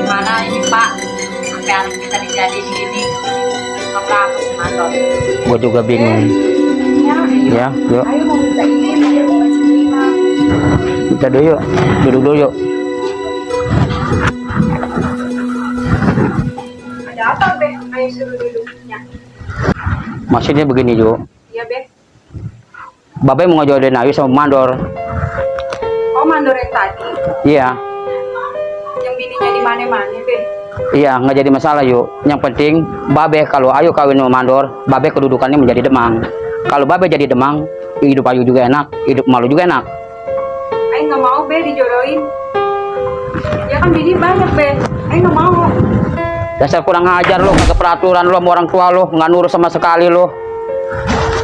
Gimana ini Pak, sampai anak kita dijadiin gini, apa aku semangat. Gue juga bingung. Ya, yuk. Ayo mau minta izin, ayo mau ngasih terima. Kita dulu yuk, duduk dulu yuk. Ada apa, Be? Ayo suruh duduknya. Maksudnya begini yuk. Iya, Be. Babe mau ngejodohin Ayu sama Mandor. Oh, mandor yang tadi. Iya, Yang bininya di mana-mana, Be. iya nggak jadi masalah yuk. Yang penting Babe kalau Ayu kawin sama Mandor, Babe kedudukannya menjadi Demang. Kalau Babe jadi Demang, hidup Ayu juga enak, hidup malu juga enak. Ayo nggak mau, Be, dijodohin. Ya kan bini banyak, Be. Ayo nggak mau. Dasar kurang ajar lo, kagak peraturan lo sama orang tua lo, nggak nurut sama sekali lo.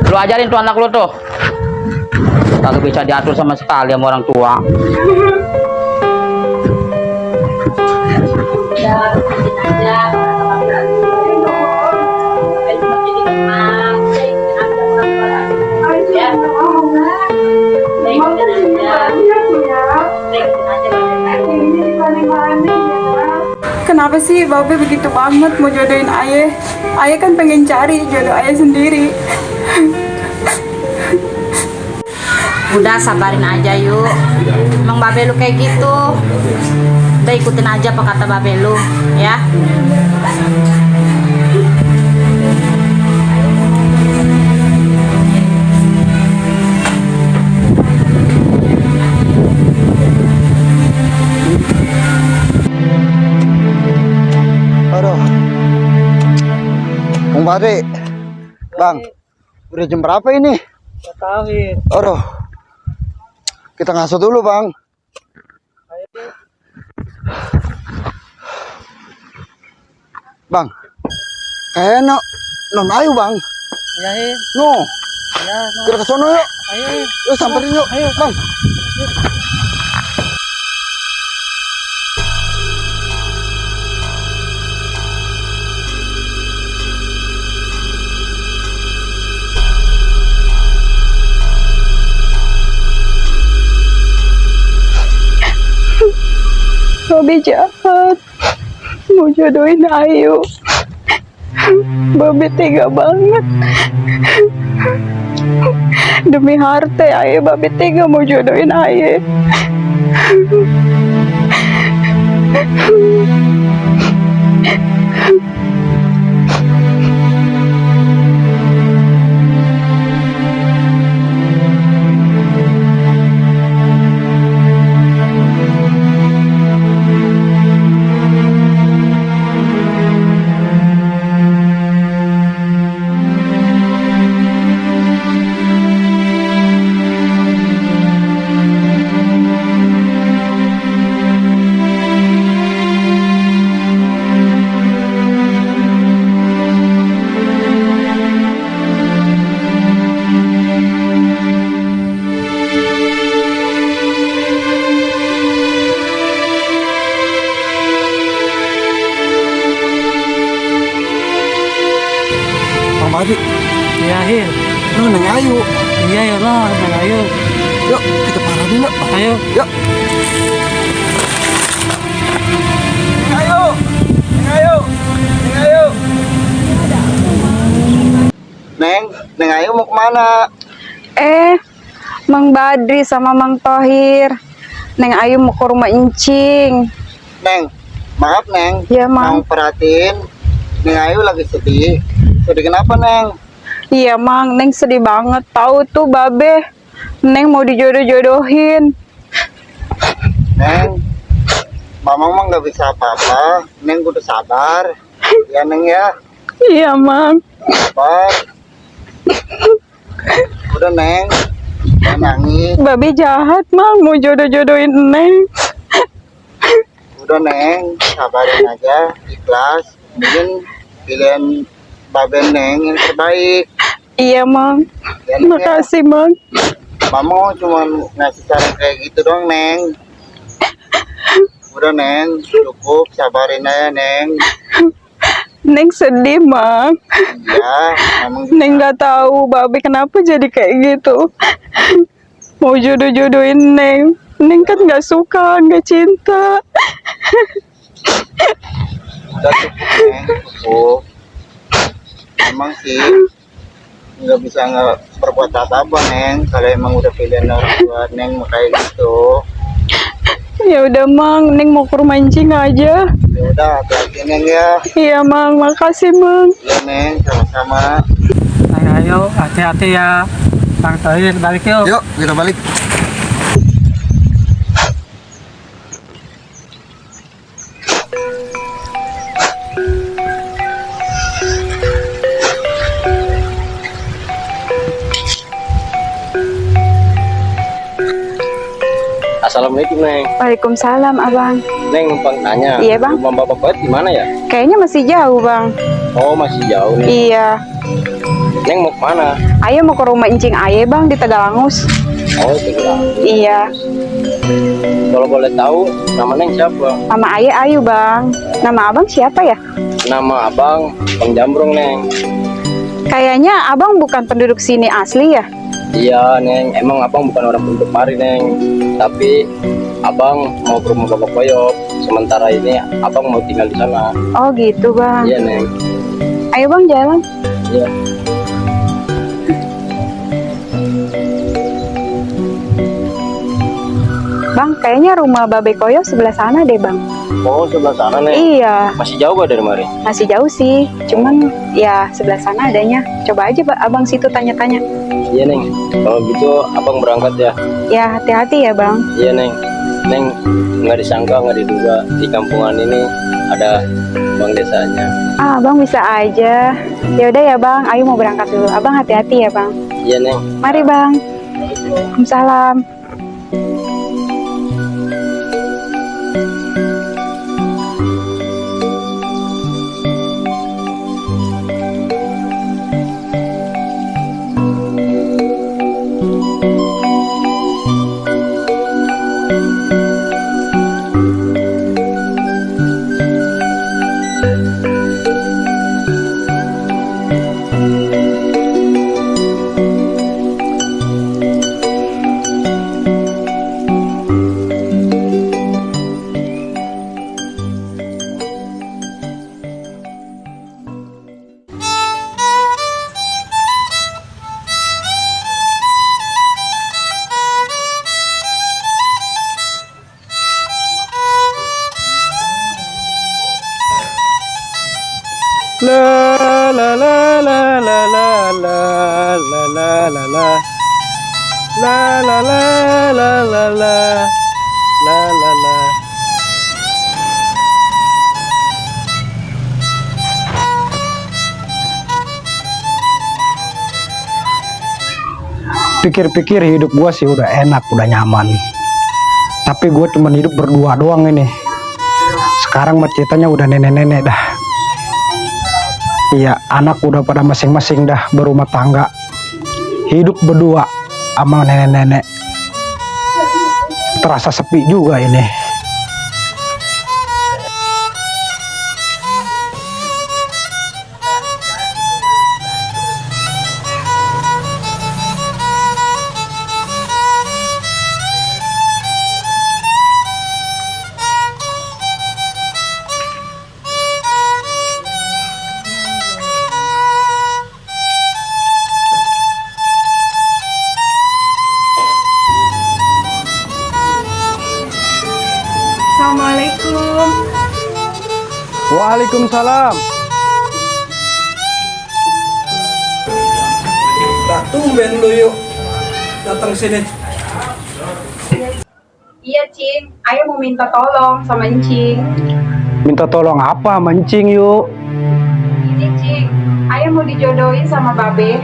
Lo ajarin tuh anak lo tuh. Kagak bisa diatur sama sekali sama orang tua. Ya, izin aja. Ayo jadi teman, saya izin aja orang tua. Ya, Nggak mau, Be. saya Mau izin kan bini aja. banyak ya. Saya izin aja. Ini di mana-mana ya. Kenapa sih Babe begitu banget mau jodohin Ayah? Ayah kan pengen cari jodoh Ayah sendiri. Udah sabarin aja yuk. Emang Babe lu kayak gitu. Udah ikutin aja apa kata Babe lu, ya. Aduh, Bang Badri, Bang, udah jam berapa ini? Aduh, kita ngaso dulu, Bang. Bang, kayak non Ayu, Bang. Ya, No, ya, kita ke sono yuk. ayo, Yuk samperin yuk, Bang. Babe jahat. Mau jodohin Ayu. Babe tega banget. Demi harta Ayah, Babe tega mau jodohin Ayah. Bang Badri, ya, Hil. Neng Ayu. Iya, ya lah, ayo, Yuk, kita parah dulu. ayo. Yuk. Neng Ayu, Neng Ayu, Neng Ayu. Neng Ayu mau kemana? Mang Badri sama Mang Tohir. Neng Ayu mau ke rumah Encing. Neng, maaf Neng. Iya, Mang. Mau perhatiin, Neng Ayu lagi sedih. Sedih kenapa Neng? Iya, Mang. Neng sedih banget. Tahu tuh Babe. Neng mau dijodoh-jodohin. Neng, Mamang mah nggak bisa apa-apa. Neng kudu sabar. Ya Neng ya, Iya, Mang. sabar. Udah Neng, jangan nangis. Babe jahat, Mang. Mau jodoh-jodohin Neng. Udah Neng, sabarin aja, ikhlas. Mungkin pilihan Babe Neng yang terbaik. Iya, Mang. Ya, Neng, ya. Makasih, Mang. Mama cuma ngasih saran kayak gitu doang Neng. Udah Neng, cukup sabarin aja Neng. Neng sedih, Mang. Ya, emang Neng nggak tahu Babe kenapa jadi kayak gitu. Mau jodoh-jodohin Neng. Neng kan nggak suka, nggak cinta. Udah cukup neng, cukup. Emang sih nggak bisa nggak berbuat apa-apa neng. Kalau emang udah pilihan orang tua neng mau kayak gitu. Ya udah Mang, Neng mau ke rumah Encing aja. Ya udah, hati-hati neng ya. Iya Mang, makasih Mang. Iya neng, sama-sama. Ayo, hati-hati ya. Bang Tohir, balik yuk. Yuk kita balik. Assalamualaikum Neng. Waalaikumsalam Abang. Neng numpang tanya. Iya, Bang. Rumah Bapak Koet di mana ya? Kayaknya masih jauh Bang. Oh masih jauh nih. Iya. Neng mau kemana? Ayo mau ke rumah Encing Aye Bang di Tegalangus. Oh tinggal. Iya. Kalau boleh tahu nama Neng siapa? Nama Aye Ayu Bang. Nama Abang siapa ya? Nama Abang Bang Jambrong Neng. Kayaknya Abang bukan penduduk sini asli ya? Iya Neng, emang Abang bukan orang penduduk mari Neng. Tapi Abang mau ke rumah Bapak Koyop. Sementara ini Abang mau tinggal di sana. Oh gitu Bang. Iya Neng. Ayo Bang jalan. Iya. Bang, kayaknya rumah Babe Koyo sebelah sana deh Bang. Oh sebelah sana Neng. Iya, Masih jauh gak dari mari? masih jauh sih. Cuman ya sebelah sana adanya. Coba aja Abang situ tanya-tanya. Iya Neng. Kalau gitu Abang berangkat ya. Ya hati-hati ya Bang. Iya Neng. Neng nggak disangka nggak diduga di kampungan ini ada bang desanya. Ah, Bang bisa aja. Ya udah ya Bang, Ayu mau berangkat dulu. Abang hati-hati ya Bang. Iya Neng. Mari Bang. Waalaikumsalam. La la la la la la la la la la la la la la la la la la la. Pikir-pikir hidup gua sih udah enak, udah nyaman. Tapi gue cuma hidup berdua doang ini. Sekarang mah ceritanya udah nenek-nenek dah. Iya, anak udah pada masing-masing dah berumah tangga. Hidup berdua sama nenek-nenek. Terasa sepi juga ini. Assalamualaikum. Waalaikumsalam. Nah, tumben lu yuk datang sini. Iya Cing, Ayo mau minta tolong sama Encing. Minta tolong apa mancing yuk? Ini Cing, Ayo mau dijodohin sama Babe.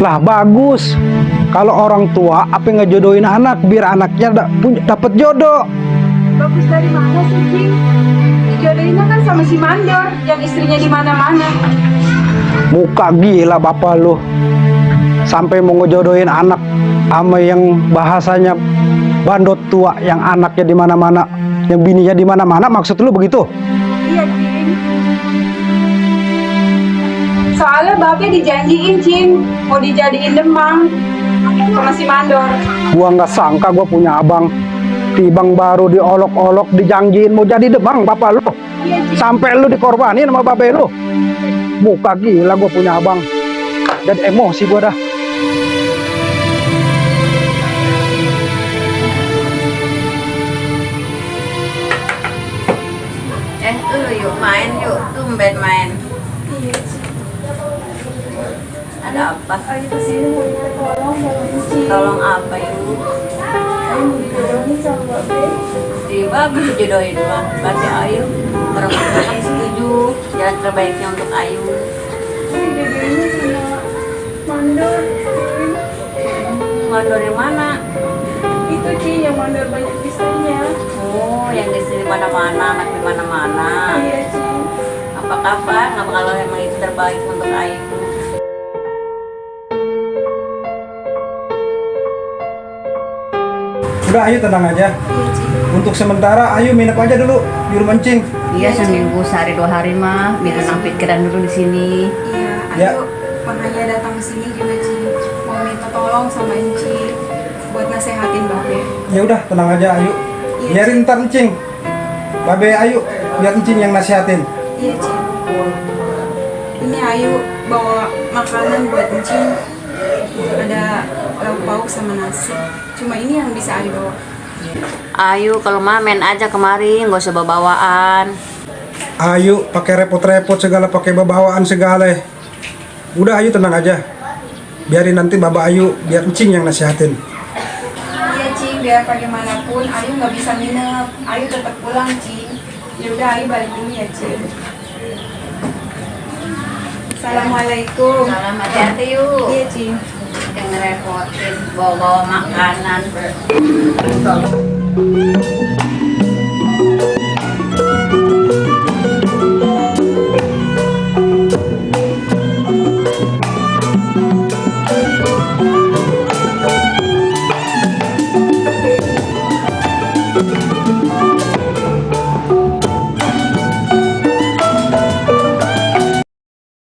Lah bagus. Kalau orang tua apa ngejodohin anak biar anaknya dapat jodoh. Bagus dari mana sih Cing? Dijodohinnya kan sama si Mandor yang istrinya di mana-mana. Muka gila bapak lu. Sampai mau ngejodohin anak sama yang bahasanya bandot tua, yang anaknya di mana-mana, yang bininya di mana-mana, maksud lu begitu? Iya Cing. Soalnya Babe dijanjiin Cing, mau dijadiin demang sama si Mandor. Gua nggak sangka gua punya abang Tibang baru diolok-olok, dijanjiin mau jadi demang papa lu. Sampai lu dikorbanin sama babe lu. Muka gila gue punya abang. Dan emosi gue dah. Yuk main yuk, tumben main. Ada apa? Ayo kesini mau minta tolong sama Enci. Tolong apa yuk? Ayo mau dijodohin sama Babe. Bagus jodohin mah. Berarti Ayu orang tua kan setuju jalan terbaiknya untuk Ayu. Dijodohinnya sama mandor. Mandor yang mana? Itu Ci yang mandor banyak pisahnya. Oh, yang di sini mana-mana, anak di mana-mana. Iya Ci. Apa kabar? Ngapa kalau emang itu terbaik untuk Ayu? Udah Ayu tenang aja. Untuk sementara Ayu minap aja dulu di rumah Encing. Iya, seminggu sehari 2 hari mah biar tenang pikiran dulu di sini. Iya, Ya. ayo makanya datang ke sini juga Ci. Mau minta tolong sama Enci buat nasehatin Babe. Ya udah tenang aja Ayu. Biarin ntar Encing. Babe Ayu, biar Encing yang nasihatin. Iya Ci. Ini Ayu bawa makanan buat Enci. Ada lauk pauk sama nasi. Cuma ini yang bisa Ayu bawa. Ayu kalau mah main aja kemari, nggak usah bawa-bawaan. Ayu pakai repot-repot segala, pakai bawaan segala. Udah Ayu tenang aja. Biarin nanti Baba Ayu, biar Encing yang nasihatin. Iya Ci, biar bagaimanapun Ayu nggak bisa nginep. Ayu tetap pulang Ci. Ya udah Ayu balik dulu ya Ci. Assalamualaikum. Salam hati-hati yuk. Iya Ci. Jangan ngerepotin bawa-bawa makanan.